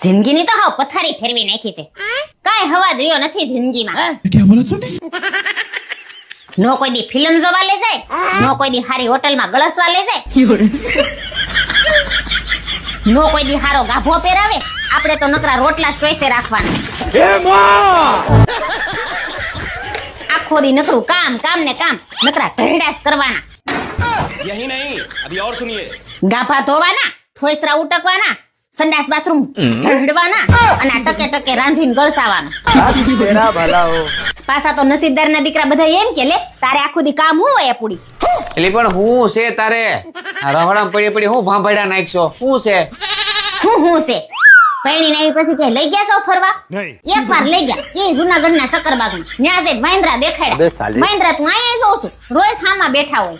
જિંદગીની તો હાવ પથારી ફેરવી નાખી છે. કાંઈ હવા રહ્યો નથી જિંદગીમાં. નો કોઈ દી ફિલ્મ જોવા લઈ જાય, નો કોઈ દી હારી હોટલમાં ગળસવા લઈ જાય, નો કોઈ દી હારો ગાભો પહેરાવે. આપણે તો નકરા રોટલા સ્ટોઈસે રાખવાના. આખો દી નકરું કામ કામ ને કામ, નકરા ઢેડાસ કરવાના. यही नहीं अभी और सुनिए ગાભા ધોવાના, ઠોઈસરા ઉટકવાના, સંડાસ બાથરૂમ ઢળવાના અને આ ટકે ટકે રાંધીને ગળસાવાનું. તેરા ભલા હો. પાછા તો નસીબદારના દીકરા બધા એમ કે લે તારે આખું દી કામ હું હોય પૂડી. એટલે પણ હું છે તારે આ રહોડામાં પડી પડી હું ભાંભળ્યા નાખશો હું છે? હું છે પૈણી ને પછી કે લઈ ગયા છો ફરવા? એક વાર લઈ ગયા એ જુનાગઢના સકરબાગમાં. ન્યા જઈને વાંદરા દેખાડ્યા. વાંદરા તું અહીંયા જોઉં છું, રોજ ખામાં બેઠા હોય.